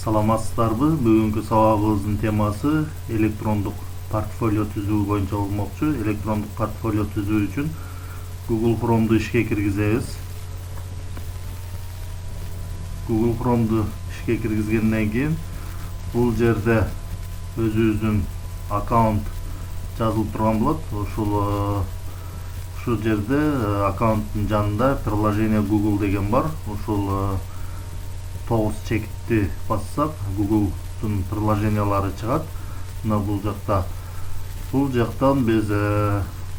Саламатсыздарбы? Бүгүнкү сабагыбыздын темасы электрондук портфолио түзүү боюнча болмокчу. Электрондук портфолио түзүү үчүн Google Chrome'ду ишке киргизебиз. Google Chrome'ду ишке киргизгенден кийин бул жерде өзүбүздүн аккаунт жазылып турган болот. Ушул жерде аккаунттун жанында приложение Google деген бар. Ушул 9 чекитти бассак Google'дун приложениялары чыгат. Мына бул жактан биз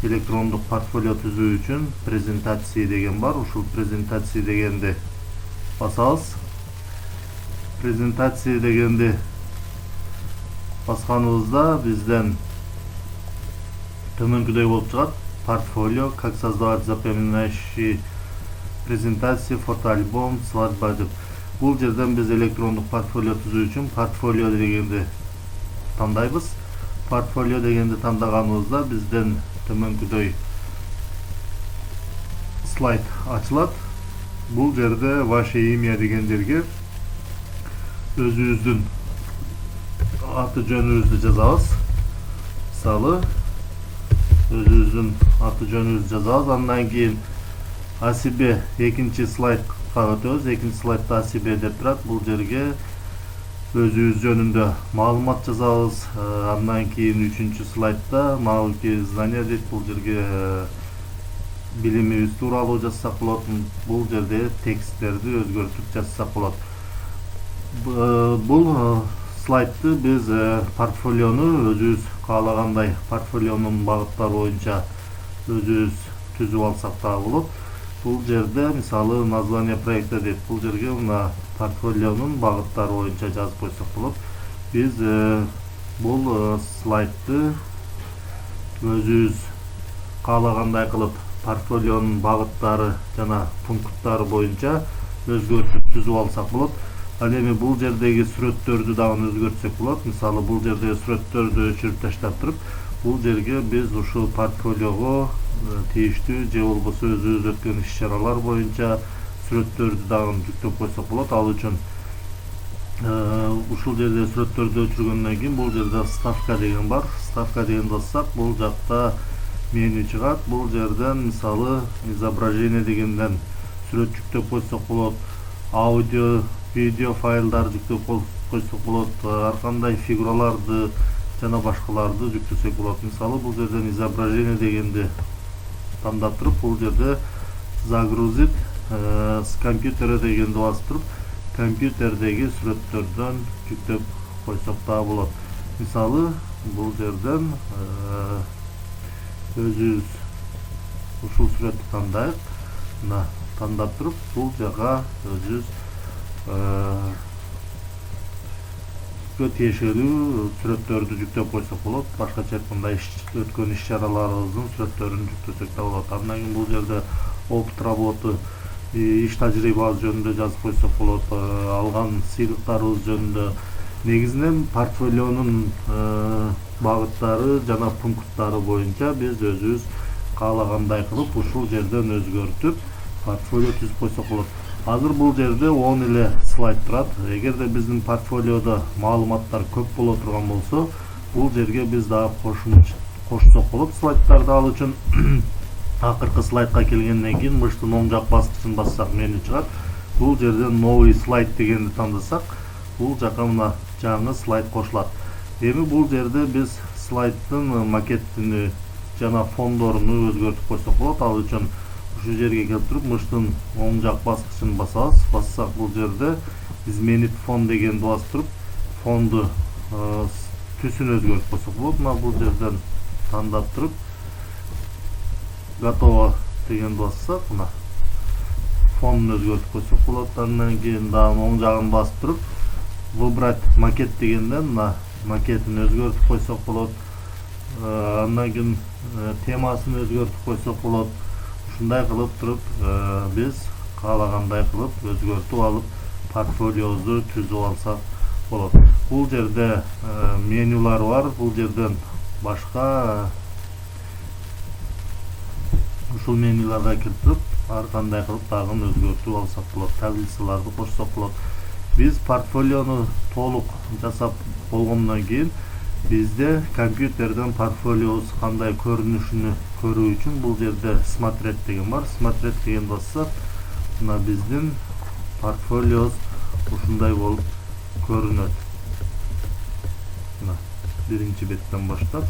электрондук портфолио түзүү үчүн презентация деген бар. Ушул презентация дегенди басабыз. Презентация дегенди басканыбызда бизден төмөнкүдөй болуп чыгат. Портфолио, как создавать запоминающие презентации, фотоальбом, свадьба деп. Бул жерден биз электрондук портфолио түзүү үчүн портфолио дегенди тандайбыз. Портфолио дегенди тандаганыбызда бизден төмөнкүдөй слайд ачылат. Бул жерде ваше имя деген жерге өзүбүздүн аты жөнүбүздү жазабыз. Мисалы өзүбүздүн аты жөнүбүздү жазабыз. Андан кийин о себе экинчи слайдка өтөбүз. Экинчи слайдта о себе деп турат. Бул жерге өзүбүз жөнүндө маалымат жазабыз. Андан кийин үчүнчү слайдта навыки знания дейт. Бул жерге билимибиз тууралуу жазсак болот. Бул жерде тексттерди өзгөртүп жазсак болот. Бул слайдты биз портфолиону өзүбүз каалагандай портфолионун багыттары боюнча өзүбүз түзүп алсак да болот. Бул жерде мисалы название проекта дейт. Бул жерге мына портфолионун багыттары боюнча жазып койсок болот. Биз бул слайдты өзүбүз каалагандай кылып портфолионун багыттары жана пункттары боюнча өзгөртүп түзүп алсак болот. Ал эми бул жердеги сүрөттөрдү дагы өзгөртсөк болот. Мисалы бул жердеги сүрөттөрдү өчүрүп таштап туруп, бул жерге биз ушул портфолиого тийиштүү же болбосо өзүбүз өткөн иш-чаралар боюнча сүрөттөрдү дагы жүктөп койсок болот. Ал үчүн ушул жерде сүрөттөрдү өчүргөндөн кийин бул жерде вставка деген бар. Вставка дегенди бассак, бул жакта меню чыгат. Бул жерден мисалы изображение дегенден сүрөт жүктөп койсок болот. Аудио, видео файлдар жүктөп койсок болот. Ар кандай фигураларды жана башкаларды жүктөсөк болот. Мисалы бул жерден изображение дегенди тандап туруп, бул жерде загрузить с компьютера дегенди басып туруп, компьютердеги сүрөттөрдөн жүктөп койсок да болот. Мисалы бул жерден өзүбүз ушул сүрөттү тандайык. Мына тандап туруп, бул жага өзүбүз тиешелүү сүрөттөрдү жүктөп койсок болот. Башкача айтканда өткөн иш-чараларыбыздын сүрөттөрүн жүктөсөк да болот. Андан кийин бул жерде опыт работы, иш тажрыйбабыз жөнүндө жазып койсок болот. Алган сыйлыктарыбыз жөнүндө. Негизинен портфолионун багыттары жана пункттары боюнча биз өзүбүз каалагандай кылып ушул жерден өзгөртүп портфолио түзүп койсок болот. Азыр бул жерде 10 эле слайд турат. Эгерде биздин портфолиодо маалыматтар көп боло турган болсо, бул жерге биз дагы кошсок болот слайдтарды. Ал үчүн акыркы слайдка келгенден кийин мыштын оң жак баскычын бассак меню чыгат. Бул жерден новый слайд дегенди тандасак, бул жака мына жаңы слайд кошулат. Эми бул жерде биз слайддын макетini жана фондоруну өзгөртүп койсок болот. Ал үчүн ушул жерге келип туруп мыштын оң жак баскычын басабыз. Бассак бул жерде изменить фон дегенди басып туруп, фонду түсүн өзгөртүп койсок болот. Мына бул жерден тандап туруп готово дегенди бассак, мына фондун өзгөртүп койсок болот. Андан кийин дагы оң жагын басып туруп выбрать макет дегенден мына макетин өзгөртүп койсок болот. Андан кийин темасын өзгөртүп койсок болот. Ушундай кылып туруп биз каалагандай кылып өзгөртүп алып портфолиобузду түзүп алсак болот. Бул жерде менюлар бар. Бул жерден башка ушул менюларга кирип туруп ар кандай кылып дагы өзгөртүп алсак болот. Таблицаларды кошсок болот. Biz portfolioну толук жасап болгондон кийин бизде компьютерден портфолиобуз кандай көрүнүшүнү көрүү үчүн бул жерде смотреть деген бар. Смотреть деген бассак, мына биздин портфолиобуз ушундай болуп көрүнөт. Мына биринчи беттен баштап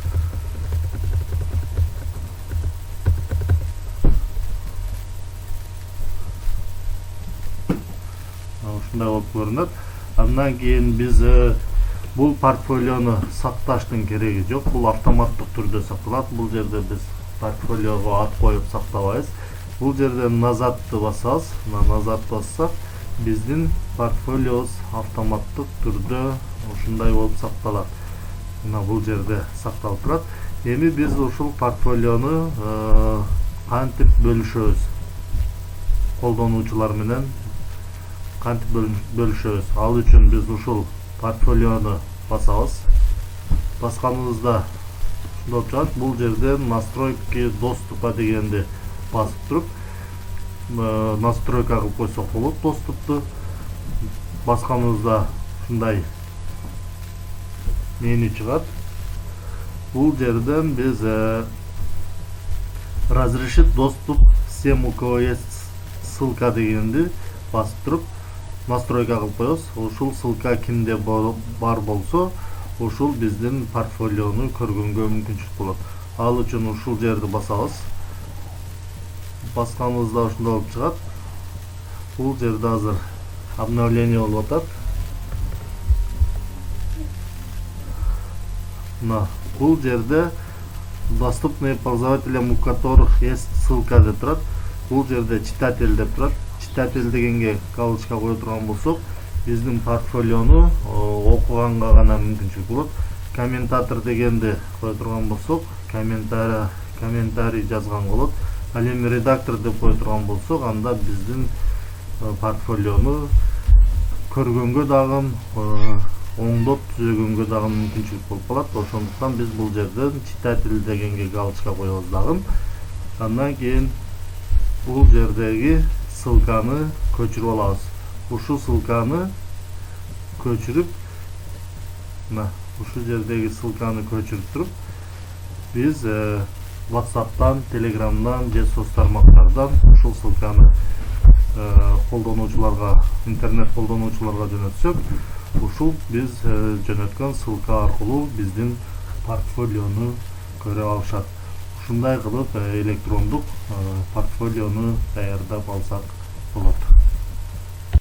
ушундай болуп көрүнөт. Андан кийин биз бул портфолиону сакташтын кереги жок. Бул автоматтык түрдө сакталат. Бул жерде биз портфолиого ат коюп сактабайбыз. Бул жерде назадты басабыз. Назад бассак, биздин портфолиобуз автоматтык түрдө ушундай болуп сакталат. Мына бул жерде сакталып турат. Эми биз ушул портфолиону кантип бөлүшөбүз? Колдонуучулар менен кантип бөлүшөбүз? Ал үчүн биз ушул портфолиону басабыз. Басканыбызда ушундай чыгат. Бул жерде настройки доступа дегенди басып туруп, настройка кылып койсок болот доступту. Басканыбызда ушундай меню чыгат. Бул жерден биз разрешить доступ всем, у кого есть ссылка дегенди басып туруп настройка кылып коебуз. Ушул ссылка кимде бар болсо, ушул биздин портфолиону көргөнгө мүмкүнчүлүк болот. Ал үчүн ушул жерди басабыз. Басканыбызда ушундай болуп чыгат. Бул жерде азыр обновление болуп атат. Мына бул жерде доступные пользователям, у которых есть ссылка деп турат. Бул жерде читатель деп турат. Читатель дегенге галочка кое турган болсок, биздин портфолиону окуганга гана мүмкүнчүлүк болот. Комментатор дегенди кое турган болсок, комментарий жазган болот. Ал эми редактор деп кое турган болсок, анда биздин портфолиону көргөнгө дагы, оңдоп түзөгөнгө дагы мүмкүнчүлүк болуп калат. Ошондуктан биз бул жерден читатель дегенге галочка коебуз дагы. Андан кийин бул жердеги ссылканы көчүрүп алабыз. Ушул ссылканы көчүрүп, мына ушул жердеги ссылканы көчүрүп туруп, биз WhatsApp'tan, Telegram'dan же соц тармактардан ушул ссылканы колдонуучуларга, интернет колдонуучуларга жөнөтсөк, ушул биз жөнөткөн ссылка аркылуу биздин портфолиону көрө алышат. Ушундай кылып электрондук портфолиону даярдап алсак болот.